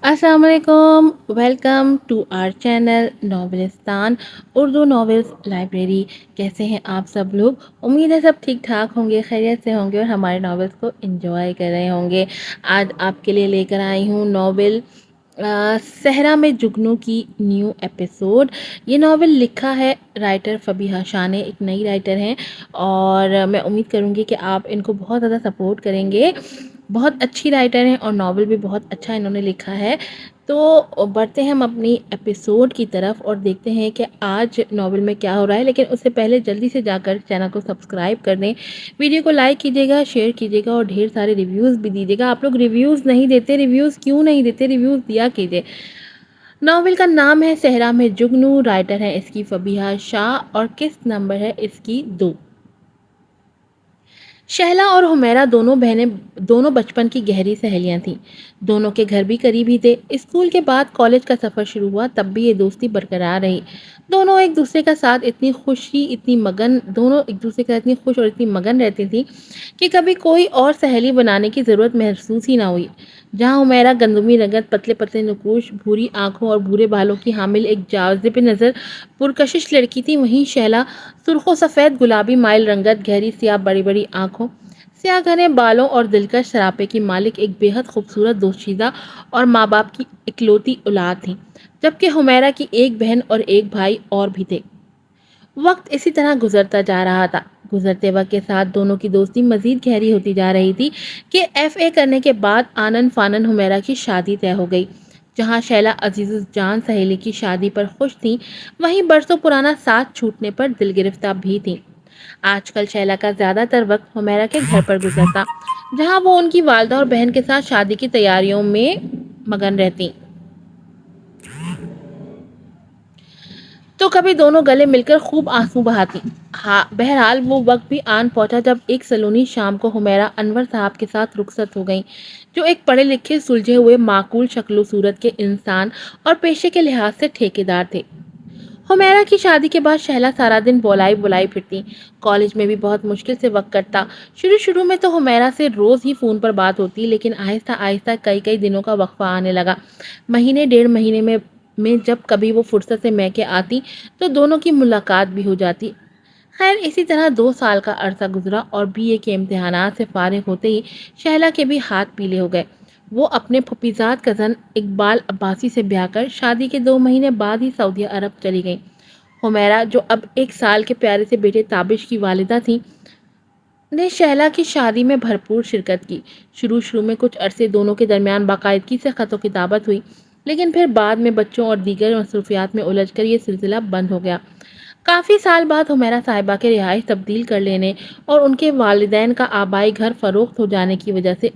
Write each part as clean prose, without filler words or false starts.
السلام علیکم، welcome to our channel ناولستان اردو ناولس لائبریری۔ کیسے ہیں آپ سب لوگ؟ امید ہے سب ٹھیک ٹھاک ہوں گے، خیریت سے ہوں گے اور ہمارے ناولس کو انجوائے کر رہے ہوں گے۔ آج آپ کے لیے لے کر آئی ہوں ناول صحرا میں جگنو کی نیو ایپیسوڈ۔ یہ ناول لکھا ہے رائٹر فبیہا شاہ نے، ایک نئی رائٹر ہیں اور میں امید کروں گی کہ آپ ان کو بہت زیادہ سپورٹ کریں گے۔ بہت اچھی رائٹر ہیں اور ناول بھی بہت اچھا انہوں نے لکھا ہے۔ تو بڑھتے ہیں ہم اپنی ایپیسوڈ کی طرف اور دیکھتے ہیں کہ آج ناول میں کیا ہو رہا ہے، لیکن اس سے پہلے جلدی سے جا کر چینل کو سبسکرائب کر دیں، ویڈیو کو لائک کیجیے گا، شیئر کیجیے گا اور ڈھیر سارے ریویوز بھی دیجیے گا۔ آپ لوگ ریویوز نہیں دیتے، ریویوز کیوں نہیں دیتے؟ ریویوز دیا کیجیے۔ ناول کا نام ہے صحرا میں جگنو، رائٹر ہے اس کی فبیہا شاہ اور قسط نمبر ہے اس کی 2۔ شہلا اور حمیرہ دونوں بچپن کی گہری سہیلیاں تھیں۔ دونوں کے گھر بھی قریب ہی تھے۔ اسکول کے بعد کالج کا سفر شروع ہوا، تب بھی یہ دوستی برقرار رہی۔ دونوں ایک دوسرے کا ساتھ اتنی خوش اور اتنی مگن رہتی تھی کہ کبھی کوئی اور سہیلی بنانے کی ضرورت محسوس ہی نہ ہوئی۔ جہاں حمیرہ گندمی رنگت، پتلے پتلے نقوش، بھوری آنکھوں اور بھورے بالوں کی حامل ایک جاذب نظر پرکشش لڑکی تھی، وہیں شہلا سرخ و سفید گلابی مائل رنگت، گہری سیاہ بڑی بڑی آنکھوں، سیاہ گھنے بالوں اور دلکش سراپے کی مالک ایک بے حد خوبصورت دوشیزہ اور ماں باپ کی اکلوتی اولاد تھی، جبکہ حمیرہ کی ایک بہن اور ایک بھائی اور بھی تھے۔ وقت اسی طرح گزرتا جا رہا تھا۔ گزرتے وقت کے ساتھ دونوں کی دوستی مزید گہری ہوتی جا رہی تھی کہ ایف اے کرنے کے بعد آنن فانن حمیرہ کی شادی طے ہو گئی۔ جہاں شیلا عزیز جان سہیلی کی شادی پر خوش تھی، وہیں برسوں پرانا ساتھ چھوٹنے پر دل گرفتہ بھی تھی۔ آج کل شیلا کا زیادہ تر وقت حمیرہ کے گھر پر گزرتا، جہاں وہ ان کی والدہ اور بہن کے ساتھ شادی کی تیاریوں میں مگن رہتی۔ تو کبھی دونوں گلے مل کر خوب آنسو بہاتی۔ بہرحال وہ وقت بھی آن پہنچا جب ایک سلونی شام کو حمیرہ انور صاحب کے ساتھ رخصت ہو گئیں، جو ایک پڑھے لکھے سلجھے ہوئے معقول شکل و صورت کے انسان اور پیشے کے لحاظ سے ٹھیکیدار تھے۔ حمیرہ کی شادی کے بعد شہلا سارا دن بولائی پھرتی، کالج میں بھی بہت مشکل سے وقت کٹتا۔ شروع میں تو حمیرہ سے روز ہی فون پر بات ہوتی، لیکن آہستہ آہستہ کئی دنوں کا وقفہ آنے لگا۔ مہینے ڈیڑھ مہینے میں جب کبھی وہ فرصت سے میکے آتی تو دونوں کی ملاقات بھی ہو جاتی۔ خیر اسی طرح 2 سال کا عرصہ گزرا اور بی اے کے امتحانات سے فارغ ہوتے ہی شہلا کے بھی ہاتھ پیلے ہو گئے۔ وہ اپنے پھپھیزاد کزن اقبال عباسی سے بیاہ کر شادی کے 2 مہینے بعد ہی سعودی عرب چلی گئی۔ حمیرہ، جو اب 1 سال کے پیارے سے بیٹے تابش کی والدہ تھی، نے شہلا کی شادی میں بھرپور شرکت کی۔ شروع میں کچھ عرصے دونوں کے درمیان باقاعدگی سے خط و کتابت ہوئی، لیکن پھر بعد میں بچوں اور دیگر مصروفیات میں الجھ کر یہ سلسلہ بند ہو گیا۔ کافی سال بعد حمیرہ صاحبہ کے رہائش تبدیل کر لینے اور ان کے والدین کا آبائی گھر فروخت ہو جانے کی وجہ سے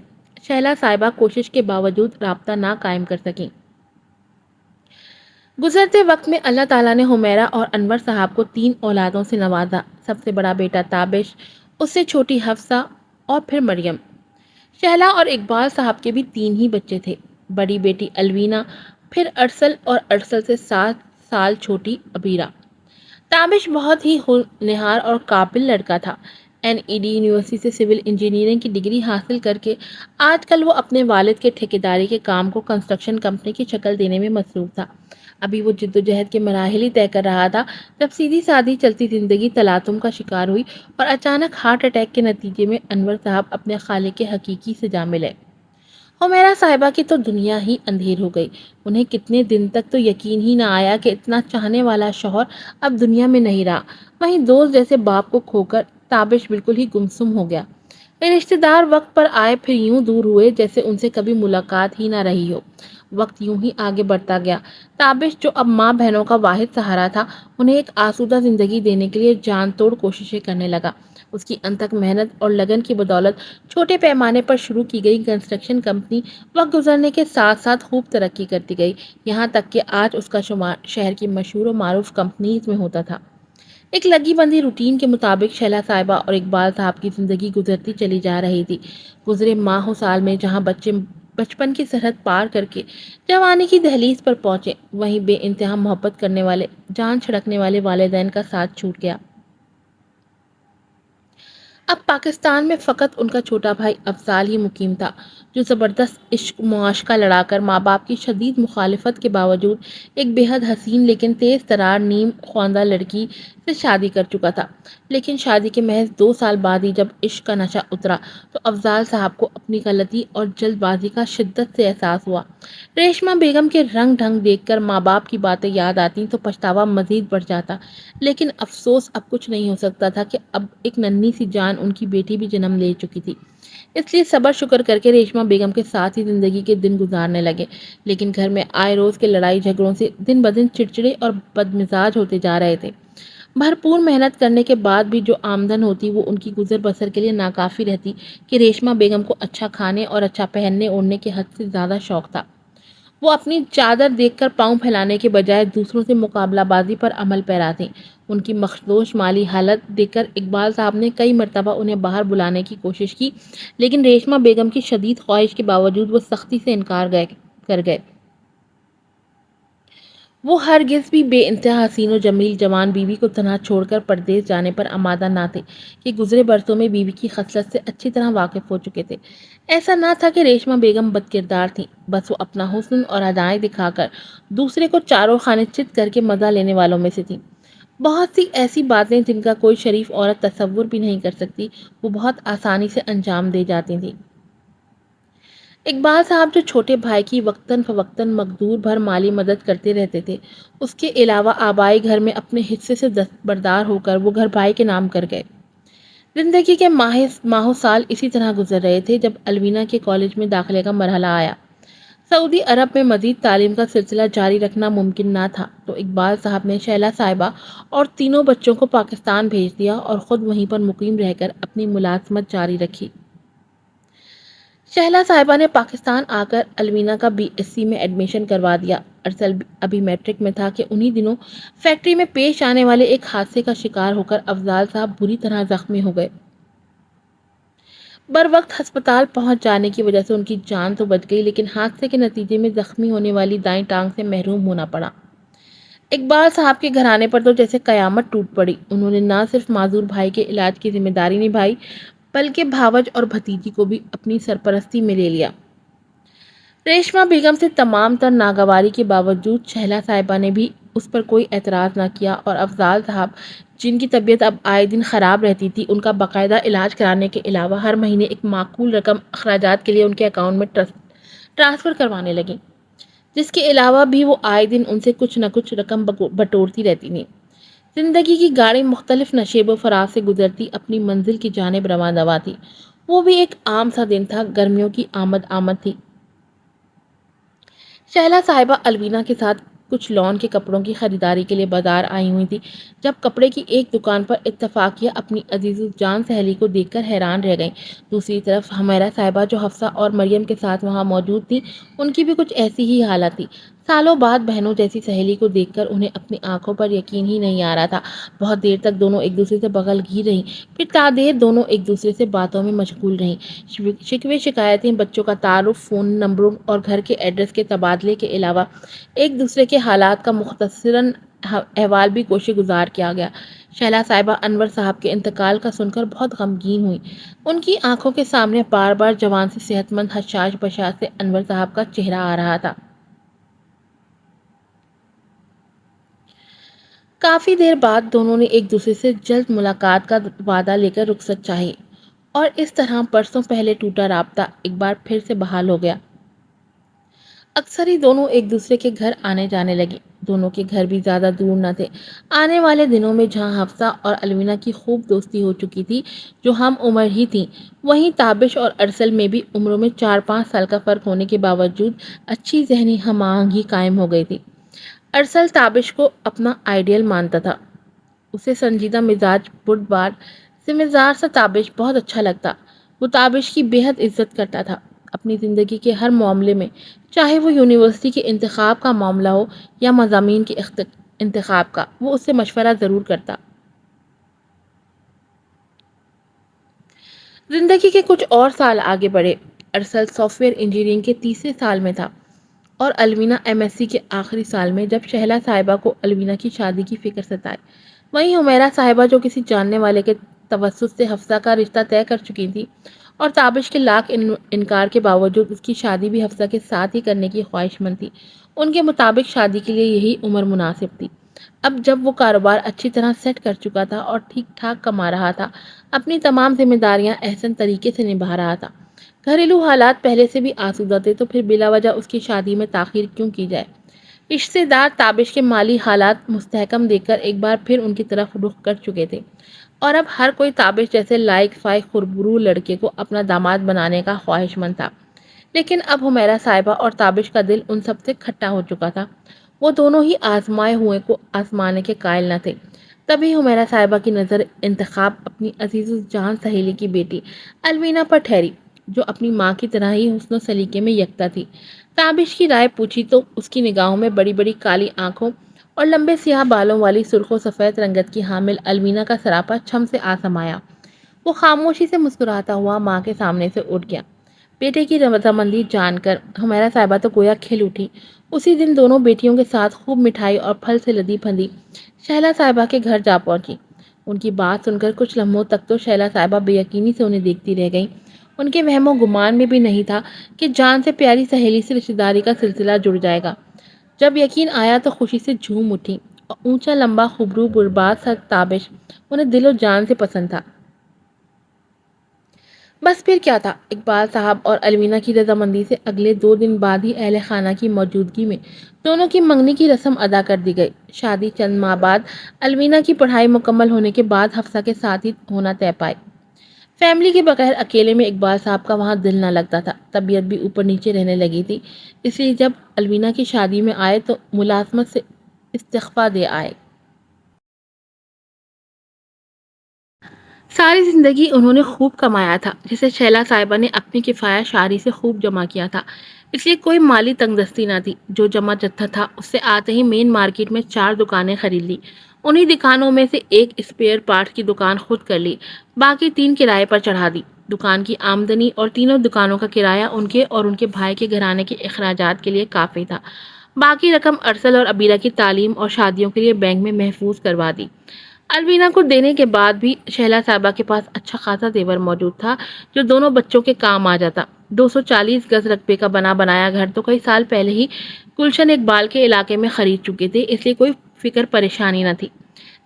شہلا صاحبہ کوشش کے باوجود رابطہ نہ قائم کر سکیں۔ گزرتے وقت میں اللہ تعالیٰ نے حمیرہ اور انور صاحب کو 3 اولادوں سے نوازا۔ سب سے بڑا بیٹا تابش، اس سے چھوٹی حفصہ اور پھر مریم۔ شہلا اور اقبال صاحب کے بھی 3 ہی بچے تھے، بڑی بیٹی الوینا، پھر ارسل اور ارسل سے 7 سال چھوٹی عبیرہ۔ تابش بہت ہی ہونہار اور قابل لڑکا تھا۔ این ای ڈی یونیورسٹی سے سول انجینئرنگ کی ڈگری حاصل کر کے آج کل وہ اپنے والد کے ٹھیکیداری کے کام کو کنسٹرکشن کمپنی کی شکل دینے میں مصروف تھا۔ ابھی وہ جدوجہد کے مراحل ہی طے کر رہا تھا جب سیدھی سادی چلتی زندگی تلاطم کا شکار ہوئی اور اچانک ہارٹ اٹیک کے نتیجے میں انور صاحب اپنے خالق حقیقی سے جا ملے۔ حمیرہ صاحبہ کی تو دنیا ہی اندھیر ہو گئی۔ انہیں کتنے دن تک تو یقین ہی نہ آیا کہ اتنا چاہنے والا شوہر اب دنیا میں نہیں رہا، وہیں دوست جیسے باپ کو کھو کر تابش بالکل ہی گمسم ہو گیا۔ رشتہ دار وقت پر آئے پھر یوں دور ہوئے جیسے ان سے کبھی ملاقات ہی نہ رہی ہو۔ وقت یوں ہی آگے بڑھتا گیا۔ تابش، جو اب ماں بہنوں کا واحد سہارا تھا، انہیں ایک آسودہ زندگی دینے کے لیے جان توڑ کوششیں کرنے لگا۔ اس کی انتھک محنت اور لگن کی بدولت چھوٹے پیمانے پر شروع کی گئی کنسٹرکشن کمپنی وقت گزرنے کے ساتھ ساتھ خوب ترقی کرتی گئی، یہاں تک کہ آج اس کا شمار شہر کی مشہور و معروف کمپنیز میں ہوتا تھا۔ ایک لگی بندی روٹین کے مطابق شہلا صاحبہ اور اقبال صاحب کی زندگی گزرتی چلی جا رہی تھی۔ گزرے ماہ و سال میں جہاں بچے بچپن کی سرحد پار کر کے جوانی کی دہلیز پر پہنچے، وہیں بے انتہا محبت کرنے والے، جان چھڑکنے والے والدین کا ساتھ چھوٹ گیا۔ اب پاکستان میں فقط ان کا چھوٹا بھائی افضال ہی مقیم تھا، جو زبردست عشق معاشقہ لڑا کر ماں باپ کی شدید مخالفت کے باوجود ایک بے حد حسین لیکن تیز ترار نیم خواندہ لڑکی سے شادی کر چکا تھا۔ لیکن شادی کے محض 2 سال بعد ہی جب عشق کا نشہ اترا تو افضال صاحب کو اپنی غلطی اور جلد بازی کا شدت سے احساس ہوا۔ ریشمہ بیگم کے رنگ ڈھنگ دیکھ کر ماں باپ کی باتیں یاد آتی تو پچھتاوا مزید بڑھ جاتا، لیکن افسوس اب کچھ نہیں ہو سکتا تھا کہ اب ایک ننھی سی جان ان کی بیٹی بھی جنم لے چکی تھی۔ اس لیے صبر شکر کر کے ریشمہ بیگم کے ساتھ ہی زندگی کے دن گزارنے لگے، لیکن گھر میں آئے روز کے لڑائی جھگڑوں سے دن بدن چڑچڑے اور بدمزاج ہوتے جا رہے تھے۔ بھرپور محنت کرنے کے بعد بھی جو آمدن ہوتی وہ ان کی گزر بسر کے لیے ناکافی رہتی کہ ریشمہ بیگم کو اچھا کھانے اور اچھا پہننے اوڑھنے کے حد سے زیادہ شوق تھا۔ وہ اپنی چادر دیکھ کر پاؤں پھیلانے کے بجائے دوسروں سے مقابلہ بازی پر عمل پیرا تھیں۔ ان کی مخدوش مالی حالت دیکھ کر اقبال صاحب نے کئی مرتبہ انہیں باہر بلانے کی کوشش کی، لیکن ریشمہ بیگم کی شدید خواہش کے باوجود وہ سختی سے انکار کر گئے۔ وہ ہرگز بھی بے انتہا حسین و جمیل جوان بیوی کو تنہا چھوڑ کر پردیس جانے پر آمادہ نہ تھے کہ گزرے برسوں میں بیوی کی خصلت سے اچھی طرح واقف ہو چکے تھے۔ ایسا نہ تھا کہ ریشمہ بیگم بد کردار تھیں، بس وہ اپنا حسن اور ادائیں دکھا کر دوسرے کو چاروں خانے چت کر کے مزہ لینے والوں میں سے تھیں۔ بہت سی ایسی باتیں جن کا کوئی شریف عورت تصور بھی نہیں کر سکتی، وہ بہت آسانی سے انجام دے جاتی تھیں۔ اقبال صاحب جو چھوٹے بھائی کی وقتاً فوقتاً مقدور بھر مالی مدد کرتے رہتے تھے، اس کے علاوہ آبائی گھر میں اپنے حصے سے دستبردار ہو کر وہ گھر بھائی کے نام کر گئے۔ زندگی کے ماہ و سال اسی طرح گزر رہے تھے جب الوینا کے کالج میں داخلے کا مرحلہ آیا۔ سعودی عرب میں مزید تعلیم کا سلسلہ جاری رکھنا ممکن نہ تھا تو اقبال صاحب نے شہلا صاحبہ اور تینوں بچوں کو پاکستان بھیج دیا اور خود وہیں پر مقیم رہ کر اپنی ملازمت جاری رکھی۔ شہلا صاحبہ نے پاکستان آ کر الوینا کا BSc میں ایڈمیشن کروا دیا۔ ارسل ابھی میٹرک میں تھا کہ انہی دنوں فیکٹری میں پیش آنے والے ایک حادثے کا شکار ہو کر افضال صاحب بری طرح زخمی ہو گئے۔ بر وقت ہسپتال پہنچ جانے کی وجہ سے ان کی جان تو بچ گئی، لیکن حادثے کے نتیجے میں زخمی ہونے والی دائیں ٹانگ سے محروم ہونا پڑا۔ اقبال صاحب کے گھرانے پر تو جیسے قیامت ٹوٹ پڑی۔ انہوں نے نہ صرف معذور بھائی کے علاج کی ذمہ داری نبھائی بلکہ بھاوج اور بھتیجی کو بھی اپنی سرپرستی میں لے لیا۔ ریشمہ بیگم سے تمام تر ناگواری کے باوجود شہلا صاحبہ نے بھی اس پر کوئی اعتراض نہ کیا اور افضال صاحب جن کی طبیعت اب آئے دن خراب رہتی تھی، ان کا باقاعدہ علاج کرانے کے علاوہ ہر مہینے ایک معقول رقم اخراجات کے لیے ان کے اکاؤنٹ میں ٹرانسفر کروانے لگیں، جس کے علاوہ بھی وہ آئے دن ان سے کچھ نہ کچھ رقم بٹورتی رہتی تھیں۔ زندگی کی گاڑی مختلف نشیب و فراز سے گزرتی اپنی منزل کی جانب رواں دوا تھی۔ وہ بھی ایک عام سا دن تھا، گرمیوں کی آمد تھی۔ شہلا صاحبہ الوینا کے ساتھ کچھ لون کے کپڑوں کی خریداری کے لیے بازار آئی ہوئی تھی، جب کپڑے کی ایک دکان پر اتفاقیہ اپنی عزیز جان سہیلی کو دیکھ کر حیران رہ گئیں۔ دوسری طرف حمیرہ صاحبہ جو حفصہ اور مریم کے ساتھ وہاں موجود تھی، ان کی بھی کچھ ایسی ہی حالت تھی۔ سالوں بعد بہنوں جیسی سہیلی کو دیکھ کر انہیں اپنی آنکھوں پر یقین ہی نہیں آ رہا تھا۔ بہت دیر تک دونوں ایک دوسرے سے بغل گیر رہیں، پھر تادیر دونوں ایک دوسرے سے باتوں میں مشغول رہیں۔ شکوے شکایتیں، بچوں کا تعارف، فون نمبروں اور گھر کے ایڈریس کے تبادلے کے علاوہ ایک دوسرے کے حالات کا مختصراً احوال بھی گوشے گزار کیا گیا۔ شہلا صاحبہ انور صاحب کے انتقال کا سن کر بہت غمگین ہوئی۔ ان کی آنکھوں کے سامنے بار بار جوان سے صحت مند حشاش بشاش سے انور صاحب کا چہرہ آ رہا تھا۔ کافی دیر بعد دونوں نے ایک دوسرے سے جلد ملاقات کا وعدہ لے کر رخصت چاہی اور اس طرح برسوں پہلے ٹوٹا رابطہ ایک بار پھر سے بحال ہو گیا۔ اکثر ہی دونوں ایک دوسرے کے گھر آنے جانے لگی۔ دونوں کے گھر بھی زیادہ دور نہ تھے۔ آنے والے دنوں میں جہاں حفصہ اور الوینا کی خوب دوستی ہو چکی تھی، جو ہم عمر ہی تھیں، وہیں تابش اور ارسل میں بھی عمروں میں 4-5 سال کا فرق ہونے کے باوجود اچھی ذہنی ہم آہنگی قائم ہو گئی تھی۔ ارسل تابش کو اپنا آئیڈیل مانتا تھا۔ اسے سنجیدہ مزاج، بردبار سے مزاج سا تابش بہت اچھا لگتا۔ وہ تابش کی بے حد عزت کرتا تھا۔ اپنی زندگی کے ہر معاملے میں، چاہے وہ یونیورسٹی کے انتخاب کا معاملہ ہو یا مضامین کے انتخاب کا، وہ اس سے مشورہ ضرور کرتا۔ زندگی کے کچھ اور سال آگے بڑھے۔ ارسل سافٹ ویئر انجینئرنگ کے تیسرے سال میں تھا اور الوینا MSc کے آخری سال میں، جب شہلا صاحبہ کو الوینا کی شادی کی فکر ستائے۔ وہیں حمیرہ صاحبہ جو کسی جاننے والے کے توسط سے حفصہ کا رشتہ طے کر چکی تھی اور تابش کے لاکھ انکار کے باوجود اس کی شادی بھی حفصہ کے ساتھ ہی کرنے کی خواہش مند تھی۔ ان کے مطابق شادی کے لیے یہی عمر مناسب تھی۔ اب جب وہ کاروبار اچھی طرح سیٹ کر چکا تھا اور ٹھیک ٹھاک کما رہا تھا، اپنی تمام ذمہ داریاں احسن طریقے سے نبھا رہا تھا، گھریلو حالات پہلے سے بھی آسودہ تھے، تو پھر بلا وجہ اس کی شادی میں تاخیر کیوں کی جائے؟ رشتے دار تابش کے مالی حالات مستحکم دیکھ کر ایک بار پھر ان کی طرف رخ کر چکے تھے، اور اب ہر کوئی تابش جیسے لائق فائق خربرو لڑکے کو اپنا داماد بنانے کا خواہش مند تھا۔ لیکن اب حمیرہ صاحبہ اور تابش کا دل ان سب سے کھٹا ہو چکا تھا۔ وہ دونوں ہی آزمائے ہوئے کو آزمانے کے قائل نہ تھے۔ تبھی حمیرہ صاحبہ کی نظر انتخاب اپنی عزیز جان سہیلی کی بیٹی الوینہ پر ٹھہری، جو اپنی ماں کی طرح ہی حسن و سلیقے میں یکتا تھی۔ تابش کی رائے پوچھی تو اس کی نگاہوں میں بڑی بڑی کالی آنکھوں اور لمبے سیاہ بالوں والی سرخ و سفید رنگت کی حامل الوینہ کا سراپا چھم سے آ سمایا۔ وہ خاموشی سے مسکراتا ہوا ماں کے سامنے سے اٹھ گیا۔ بیٹے کی رضامندی جان کر حمیرہ صاحبہ تو گویا کھل اٹھی۔ اسی دن دونوں بیٹیوں کے ساتھ خوب مٹھائی اور پھل سے لدی پھندی شہلا صاحبہ کے گھر جا پہنچی۔ ان کی بات سن کر کچھ لمحوں تک تو شہلا صاحبہ بے یقینی سے انہیں دیکھتی رہ گئیں۔ ان کے وہم و گمان میں بھی نہیں تھا کہ جان سے پیاری سہیلی سے رشتہ داری کا سلسلہ جڑ جائے گا۔ جب یقین آیا تو خوشی سے جھوم اٹھی، اور اونچا لمبا خبرو برباد سا تابش انہیں دل و جان سے پسند تھا۔ بس پھر کیا تھا، اقبال صاحب اور الوینہ کی رضامندی سے اگلے 2 دن بعد ہی اہل خانہ کی موجودگی میں دونوں کی منگنی کی رسم ادا کر دی گئی۔ شادی چند ماہ بعد الوینہ کی پڑھائی مکمل ہونے کے بعد حفصہ کے ساتھ ہی ہونا طے پائی۔ فیملی کے بغیر اکیلے میں اقبال صاحب کا وہاں دل نہ لگتا تھا، طبیعت بھی اوپر نیچے رہنے لگی تھی، اس لیے جب الوینہ کی شادی میں آئے تو ملازمت سے استعفیٰ دے آئے۔ ساری زندگی انہوں نے خوب کمایا تھا، جسے شہلا صاحبہ نے اپنی کفایہ شعاری سے خوب جمع کیا تھا، اس لیے کوئی مالی تنگ دستی نہ تھی۔ جو جمع جتھا تھا اس سے آتے ہی مین مارکیٹ میں 4 دکانیں خرید لی۔ انہی دکانوں میں سے ایک اسپیئر پارٹ کی دکان خود کر لی، باقی 3 کرائے پر چڑھا دی۔ دکان کی آمدنی اور تینوں دکانوں کا کرایہ ان کے اور ان کے بھائی کے گھرانے کے اخراجات کے لیے کافی تھا۔ باقی رقم ارسل اور عبیرہ کی تعلیم اور شادیوں کے لیے بینک میں محفوظ کروا دی۔ الوینہ کو دینے کے بعد بھی شہلا صاحبہ کے پاس اچھا خاصا زیور موجود تھا، جو دونوں بچوں کے کام آ جاتا۔ 240 گز رقبے کا بنا بنایا گھر تو کئی سال پہلے ہی گلشن اقبال کے علاقے میں خرید چکے تھے، اس لیے کوئی فکر پریشانی نہ تھی۔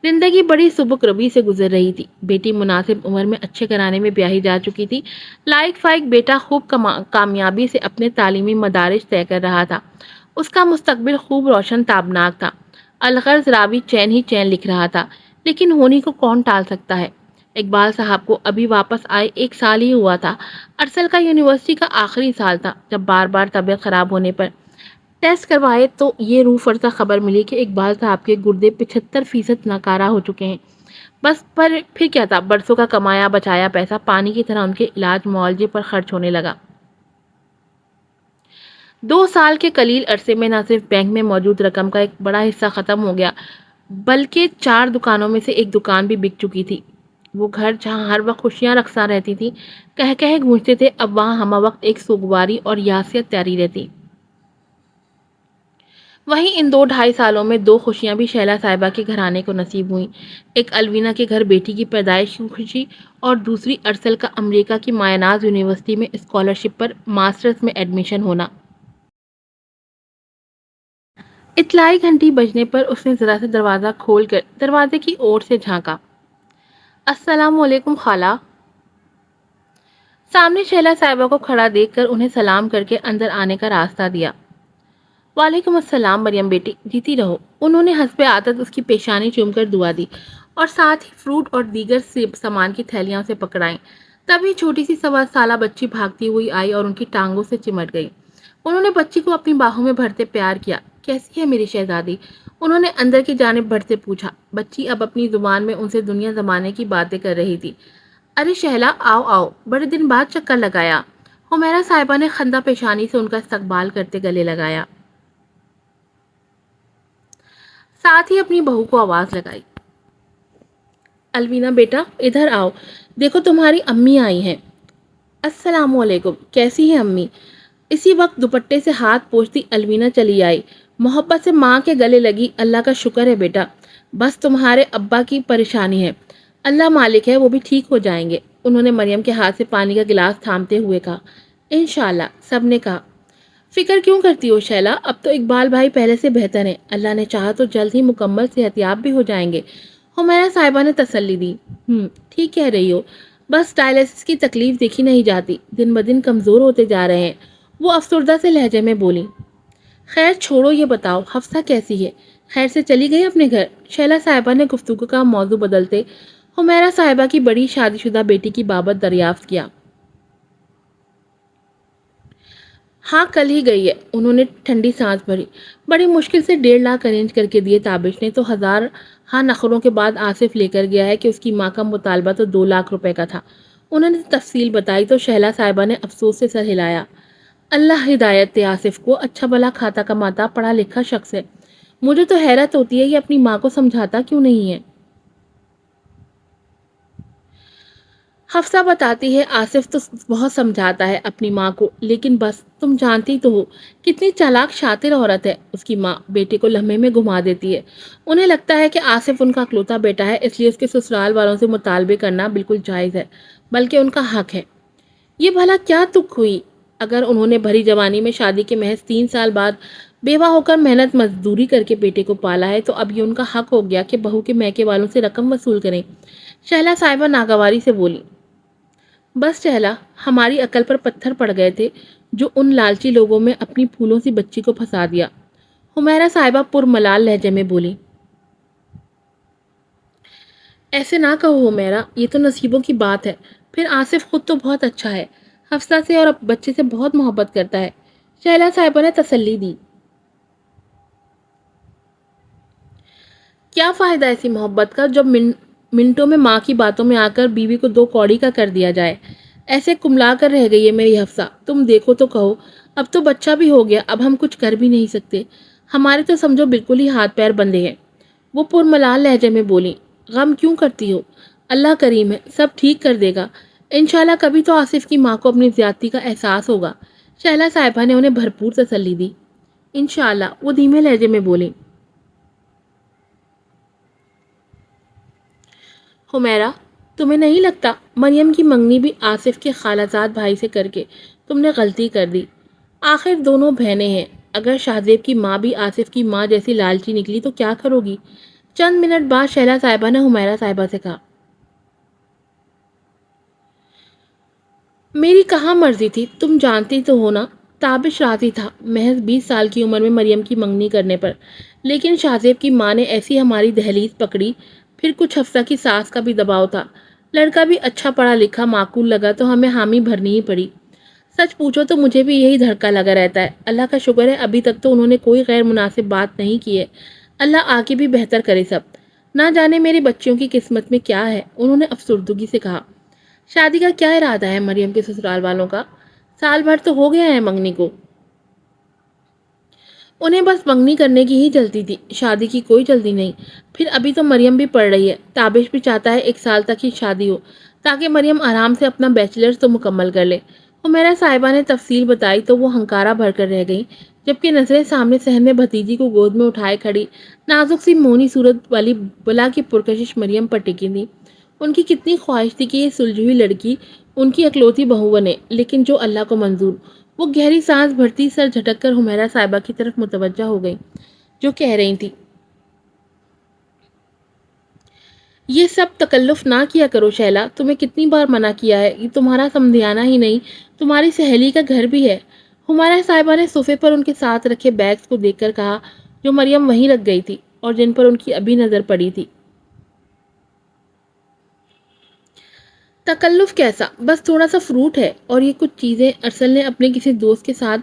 زندگی بڑی سبک روی سے گزر رہی تھی۔ بیٹی مناسب عمر میں اچھے گھرانے میں بیاہی جا چکی تھی۔ لائق فائق بیٹا خوب کامیابی سے اپنے تعلیمی مدارج طے کر رہا تھا۔ اس کا مستقبل خوب روشن تابناک تھا۔ الغرض راوی چین ہی چین لکھ رہا تھا، لیکن ہونی کو کون ٹال سکتا ہے؟ اقبال صاحب کو ابھی واپس آئے 1 سال ہی ہوا تھا۔ ارسل کا یونیورسٹی کا آخری سال تھا، جب بار بار طبیعت خراب ہونے پر ٹیسٹ کروائے تو یہ روح فرسا خبر ملی کہ اقبال صاحب کے گردے 75% ناکارہ ہو چکے ہیں۔ بس پر پھر کیا تھا، برسوں کا کمایا بچایا پیسہ پانی کی طرح ان کے علاج معالجے پر خرچ ہونے لگا۔ 2 سال کے قلیل عرصے میں نہ صرف بینک میں موجود رقم کا ایک بڑا حصہ ختم ہو گیا، بلکہ 4 دکانوں میں سے ایک دکان بھی بک چکی تھی۔ وہ گھر جہاں ہر وقت خوشیاں رقصاں رہتی تھی، کہہ گونجتے تھے، اب وہاں ہمہ وقت ایک سوگواری اور یاسیت تیاری رہتی۔ وہیں ان 2 ڈھائی سالوں میں 2 خوشیاں بھی شہلا صاحبہ کے گھرانے کو نصیب ہوئیں، ایک الوینہ کے گھر بیٹی کی پیدائش کی خوشی، اور دوسری ارسل کا امریکہ کی مایہ یونیورسٹی میں اسکالرشپ پر ماسٹرز میں ایڈمیشن ہونا۔ اطلاعی گھنٹی بجنے پر اس نے ذرا سے دروازہ کھول کر دروازے کی اور سے جھانکا۔ السلام علیکم خالہ۔ سامنے شہلا صاحبہ کو کھڑا دیکھ کر انہیں سلام کر کے اندر آنے کا راستہ دیا۔ وعلیکم السلام مریم بیٹی، جیتی رہو۔ انہوں نے حسب عادت اس کی پیشانی چوم کر دعا دی اور ساتھ ہی فروٹ اور دیگر سامان کی تھیلیاں اسے پکڑائیں۔ تبھی چھوٹی سی 1.25 سالہ بچی بھاگتی ہوئی آئی اور ان کی ٹانگوں سے چمٹ گئی۔ انہوں نے بچی کو اپنی باہوں میں بھرتے پیار کیا۔ کیسی ہے میری شہزادی؟ انہوں نے اندر کی جانب بڑھتے پوچھا۔ بچی اب اپنی زبان میں ان سے دنیا زمانے کی باتیں کر رہی تھی۔ ارے شہلا، آؤ آؤ، بڑے دن بعد چکر لگایا۔ حمیرہ صاحبہ نے خندہ پیشانی سے ان کا استقبال کرتے گلے لگایا، ساتھ ہی اپنی بہو کو آواز لگائی۔ الوینہ بیٹا ادھر آؤ، دیکھو تمہاری امی آئی ہیں۔ السلام علیکم، کیسی ہیں امی؟ اسی وقت دوپٹے سے ہاتھ پوچھتی الوینہ چلی آئی، محبت سے ماں کے گلے لگی۔ اللہ کا شکر ہے بیٹا، بس تمہارے ابا کی پریشانی ہے، اللہ مالک ہے، وہ بھی ٹھیک ہو جائیں گے۔ انہوں نے مریم کے ہاتھ سے پانی کا گلاس تھامتے ہوئے کہا۔ انشاءاللہ، سب نے کہا۔ فکر کیوں کرتی ہو شیلا، اب تو اقبال بھائی پہلے سے بہتر ہیں، اللہ نے چاہا تو جلد ہی مکمل صحت یاب بھی ہو جائیں گے۔ حمیرہ صاحبہ نے تسلی دی۔ ٹھیک کہہ رہی ہو، بس ڈائلیسس کی تکلیف دیکھی نہیں جاتی، دن بدن کمزور ہوتے جا رہے ہیں، وہ افسردہ سے لہجے میں بولی۔ خیر چھوڑو، یہ بتاؤ حفصہ کیسی ہے، خیر سے چلی گئی اپنے گھر؟ شیلا صاحبہ نے گفتگو کا موضوع بدلتے حمیرہ صاحبہ کی بڑی شادی شدہ بیٹی کی بابت دریافت کیا۔ ہاں کل ہی گئی ہے، انہوں نے ٹھنڈی سانس بھری۔ بڑی مشکل سے 1.5 لاکھ ارینج کر کے دیے تابش نے، تو ہزار ہاں نخروں کے بعد آصف لے کر گیا ہے کہ اس کی ماں کا مطالبہ تو 2 لاکھ روپے کا تھا۔ انہوں نے تفصیل بتائی تو شہلا صاحبہ نے افسوس سے سر ہلایا۔ اللہ ہدایت دے آصف کو، اچھا بھلا کھاتا کماتا پڑھا لکھا شخص ہے، مجھے تو حیرت ہوتی ہے یہ اپنی ماں کو سمجھاتا کیوں نہیں ہے۔ حفصہ بتاتی ہے آصف تو بہت سمجھاتا ہے اپنی ماں کو، لیکن بس تم جانتی تو ہو کتنی چالاک شاطر عورت ہے اس کی ماں، بیٹے کو لمحے میں گھما دیتی ہے۔ انہیں لگتا ہے کہ آصف ان کا اکلوتا بیٹا ہے، اس لیے اس کے سسرال والوں سے مطالبے کرنا بالکل جائز ہے، بلکہ ان کا حق ہے۔ یہ بھلا کیا تک ہوئی؟ اگر انہوں نے بھری جوانی میں شادی کے محض 3 سال بعد بیوہ ہو کر محنت مزدوری کر کے بیٹے کو پالا ہے، تو اب یہ ان کا حق ہو گیا کہ بہو کے میکے والوں سے رقم وصول کریں۔ شہلا صاحبہ ناگواری سے بولی۔ بس شہلا، ہماری عقل پر پتھر پڑ گئے تھے جو ان لالچی لوگوں میں اپنی پھولوں سی بچی کو پھنسا دیا۔ حمیرہ صاحبہ پر ملال لہجے میں بولی۔ ایسے نہ کہو حمیرہ، یہ تو نصیبوں کی بات ہے، پھر آصف خود تو بہت اچھا ہے، حفصہ سے اور بچے سے بہت محبت کرتا ہے۔ شہلا صاحبہ نے تسلی دی۔ کیا فائدہ ایسی محبت کا جب منٹوں میں ماں کی باتوں میں آ کر بیوی کو 2 کوڑی کا کر دیا جائے۔ ایسے کملا کر رہ گئی ہے میری حفصہ، تم دیکھو تو کہو، اب تو بچہ بھی ہو گیا، اب ہم کچھ کر بھی نہیں سکتے، ہمارے تو سمجھو بالکل ہی ہاتھ پیر بندھے ہیں۔ وہ پرملال لہجے میں بولی۔ غم کیوں کرتی ہو، اللہ کریم ہے، سب ٹھیک کر دے گا، انشاءاللہ کبھی تو آصف کی ماں کو اپنی زیادتی کا احساس ہوگا۔ شہلا صاحبہ نے انہیں بھرپور تسلی دی۔ انشاءاللہ، وہ دھیمے لہجے میں بولی۔ حمیرہ، تمہیں نہیں لگتا مریم کی منگنی بھی آصف کے خالہ زاد بھائی سے کر کے تم نے غلطی کر دی؟ آخر دونوں بہنیں ہیں، اگر شہزیب کی ماں بھی آصف کی ماں جیسی لالچی نکلی تو کیا کرو گی؟ چند منٹ بعد شہلا صاحبہ نے حمیرہ صاحبہ سے کہا۔ میری کہاں مرضی تھی، تم جانتی تو ہو نا، تابش راضی تھا محض 20 سال کی عمر میں مریم کی منگنی کرنے پر، لیکن شہزیب کی ماں نے ایسی ہماری دہلیز پکڑی، پھر کچھ حفصہ کی ساس کا بھی دباؤ تھا، لڑکا بھی اچھا پڑھا لکھا معقول لگا تو ہمیں حامی بھرنی ہی پڑی۔ سچ پوچھو تو مجھے بھی یہی دھڑکا لگا رہتا ہے، اللہ کا شکر ہے ابھی تک تو انہوں نے کوئی غیر مناسب بات نہیں کی ہے، اللہ آگے بھی بہتر کرے سب، نہ جانے میری بچیوں کی قسمت میں کیا ہے، انہوں نے افسردگی سے کہا۔ شادی کا کیا ارادہ ہے مریم کے سسرال والوں کا؟ سال بھر تو ہو گیا ہے منگنی کو، انہیں بس منگنی کرنے کی ہی جلدی تھی، شادی کی کوئی جلدی نہیں۔ پھر ابھی تو مریم بھی پڑھ رہی ہے، تابش بھی چاہتا ہے 1 سال تک ہی شادی ہو تاکہ مریم آرام سے اپنا بیچلرز تو مکمل کر لے۔ حمیرہ صاحبہ نے تفصیل بتائی تو وہ ہنکارا بھر کر رہ گئی، جبکہ نظریں سامنے صحن میں بھتیجی کو گود میں اٹھائے کھڑی نازک سی مونی صورت والی بلا کی پرکشش مریم پر ٹکی تھی۔ ان کی کتنی خواہش تھی کہ یہ سلجھی ہوئی لڑکی ان کی اکلوتی بہو بنے، لیکن جو اللہ کو منظور۔ وہ گہری سانس بھرتی سر جھٹک کر حمیرہ صاحبہ کی طرف متوجہ ہو گئی، جو کہہ رہی تھی۔ یہ سب تکلف نہ کیا کرو شیلا، تمہیں کتنی بار منع کیا ہے، یہ تمہارا سمدھیانہ ہی نہیں، تمہاری سہیلی کا گھر بھی ہے۔ حمیرہ صاحبہ نے صوفے پر ان کے ساتھ رکھے بیگز کو دیکھ کر کہا، جو مریم وہیں رکھ گئی تھی اور جن پر ان کی ابھی نظر پڑی تھی۔ تکلف کیسا، بس تھوڑا سا فروٹ ہے، اور یہ کچھ چیزیں ارسل نے اپنے کسی دوست کے ساتھ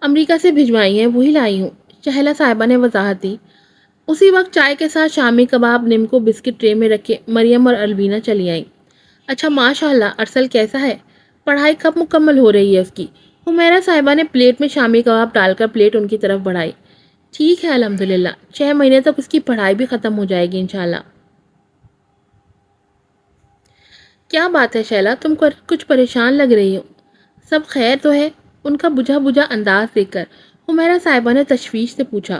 امریکہ سے بھجوائی ہیں، وہی لائی ہوں، شہلا صاحبہ نے وضاحت دی۔ اسی وقت چائے کے ساتھ شامی کباب نمکو بسکٹ ٹرے میں رکھے مریم اور الوینا چلی آئیں۔ اچھا ماشاء اللہ، ارسل کیسا ہے، پڑھائی کب مکمل ہو رہی ہے اس کی؟ حمیرہ صاحبہ نے پلیٹ میں شامی کباب ڈال کر پلیٹ ان کی طرف بڑھائی۔ ٹھیک ہے الحمدللہ، 6 مہینے تک اس کی پڑھائی بھی ختم ہو جائے گی انشاءاللہ۔ کیا بات ہے شیلا، تم کچھ پریشان لگ رہی ہو، سب خیر تو ہے؟ ان کا بجھا بجھا انداز دیکھ کر حمیرہ صاحبہ نے تشویش سے پوچھا۔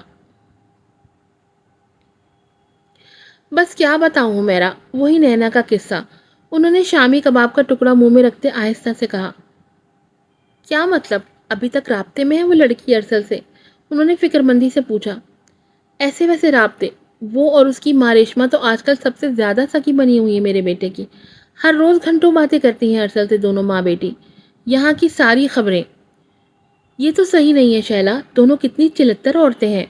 بس کیا بتاؤں حمیرا، وہی نینا کا قصہ۔ انہوں نے شامی کباب کا ٹکڑا منہ میں رکھتے آہستہ سے کہا۔ کیا مطلب؟ ابھی تک رابطے میں ہے وہ لڑکی ارسل سے؟ انہوں نے فکر مندی سے پوچھا۔ ایسے ویسے رابطے، وہ اور اس کی ماں ریشما تو آج کل سب سے زیادہ سکی بنی ہوئی ہے میرے بیٹے کی۔ ہر روز گھنٹوں باتیں کرتی ہیں ارسل سے دونوں ماں بیٹی، یہاں کی ساری خبریں۔ یہ تو صحیح نہیں ہے شیلا، دونوں کتنی چلتر عورتیں ہیں۔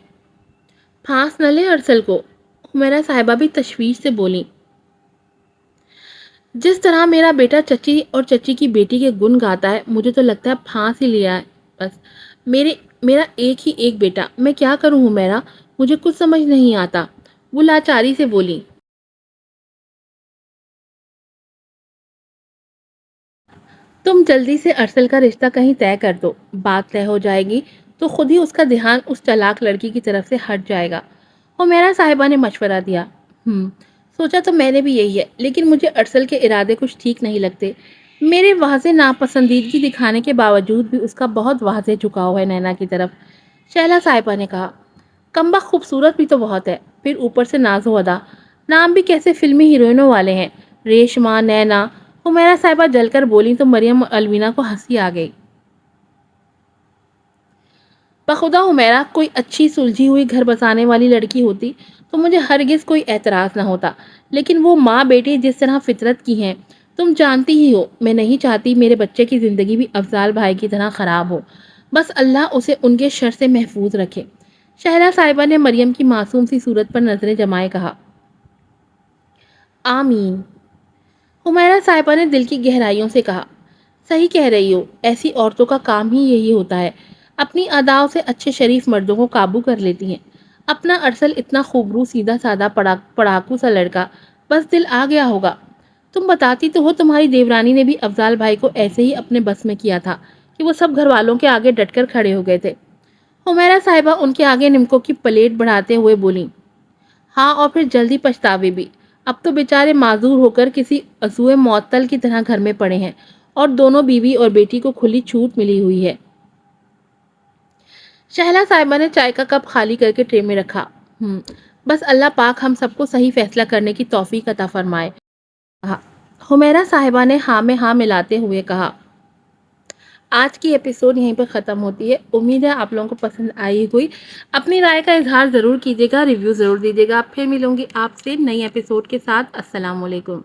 پھانس نہ لے ارسل کو، حمیرا صاحبہ بھی تشویش سے بولی۔ جس طرح میرا بیٹا چچی اور چچی کی بیٹی کے گن گاتا ہے، مجھے تو لگتا ہے پھانس ہی لیا ہے بس۔ میرا ایک ہی ایک بیٹا، میں کیا کروں حمیرا؟ مجھے کچھ سمجھ نہیں آتا، وہ لاچاری سے بولی۔ تم جلدی سے ارسل کا رشتہ کہیں طے کر دو، بات طے ہو جائے گی تو خود ہی اس کا دھیان اس چالاک لڑکی کی طرف سے ہٹ جائے گا، حمیرا صاحبہ نے مشورہ دیا۔ سوچا تو میں نے بھی یہی ہے، لیکن مجھے ارسل کے ارادے کچھ ٹھیک نہیں لگتے۔ میرے واضح ناپسندیدگی دکھانے کے باوجود بھی اس کا بہت واضح جھکاؤ ہے نینا کی طرف، شیلا صاحبہ نے کہا۔ کمبخت خوبصورت بھی تو بہت ہے، پھر اوپر سے ناز و ادا، نام بھی کیسے فلمی ہیروئنوں والے ہیں، ریشما، نینا۔ حمیرا صاحبہ جل کر بولی تو مریم اور الوینا کو ہنسی آ گئی۔ بخدا حمیرا، کوئی اچھی سلجھی ہوئی گھر بسانے والی لڑکی ہوتی تو مجھے ہرگز کوئی اعتراض نہ ہوتا، لیکن وہ ماں بیٹی جس طرح فطرت کی ہیں، تم جانتی ہی ہو، میں نہیں چاہتی میرے بچے کی زندگی بھی افضال بھائی کی طرح خراب ہو، بس اللہ اسے ان کے شر سے محفوظ رکھے۔ شہلا صاحبہ نے مریم کی معصوم سی صورت پر نظریں جمائے کہا۔ آمین۔ حمیرا صاحبہ نے دل کی گہرائیوں سے کہا۔ صحیح کہہ رہی ہو، ایسی عورتوں کا کام ہی یہی ہوتا ہے، اپنی اداؤں سے اچھے شریف مردوں کو قابو کر لیتی ہیں۔ اپنا ارسل اتنا خوبرو سیدھا سادہ پڑھاکو سا لڑکا، بس دل آ گیا ہوگا۔ تم بتاتی تو ہو تمہاری دیورانی نے بھی افضال بھائی کو ایسے ہی اپنے بس میں کیا تھا کہ وہ سب گھر والوں کے آگے ڈٹ کر کھڑے ہو گئے تھے۔ حمیرا صاحبہ ان کے آگے نمکوں کی پلیٹ بڑھاتے ہوئے بولی۔ ہاں، اور پھر جلدی پچھتاوے بھی۔ اب تو بیچارے معذور ہو کر کسی عضوِ معطل کی طرح گھر میں پڑے ہیں، اور دونوں بیوی اور بیٹی کو کھلی چھوٹ ملی ہوئی ہے۔ شہلا صاحبہ نے چائے کا کپ خالی کر کے ٹرے میں رکھا۔ بس اللہ پاک ہم سب کو صحیح فیصلہ کرنے کی توفیق عطا فرمائے، کہا۔ حمیرا صاحبہ نے ہاں میں ہاں ملاتے ہوئے کہا۔ آج کی ایپیسوڈ یہیں پر ختم ہوتی ہے۔ امید ہے آپ لوگوں کو پسند آئی ہوئی۔ اپنی رائے کا اظہار ضرور کیجیے گا، ریویو ضرور دیجیے گا۔ پھر ملوں گی آپ سے نئی ایپیسوڈ کے ساتھ۔ السلام علیکم۔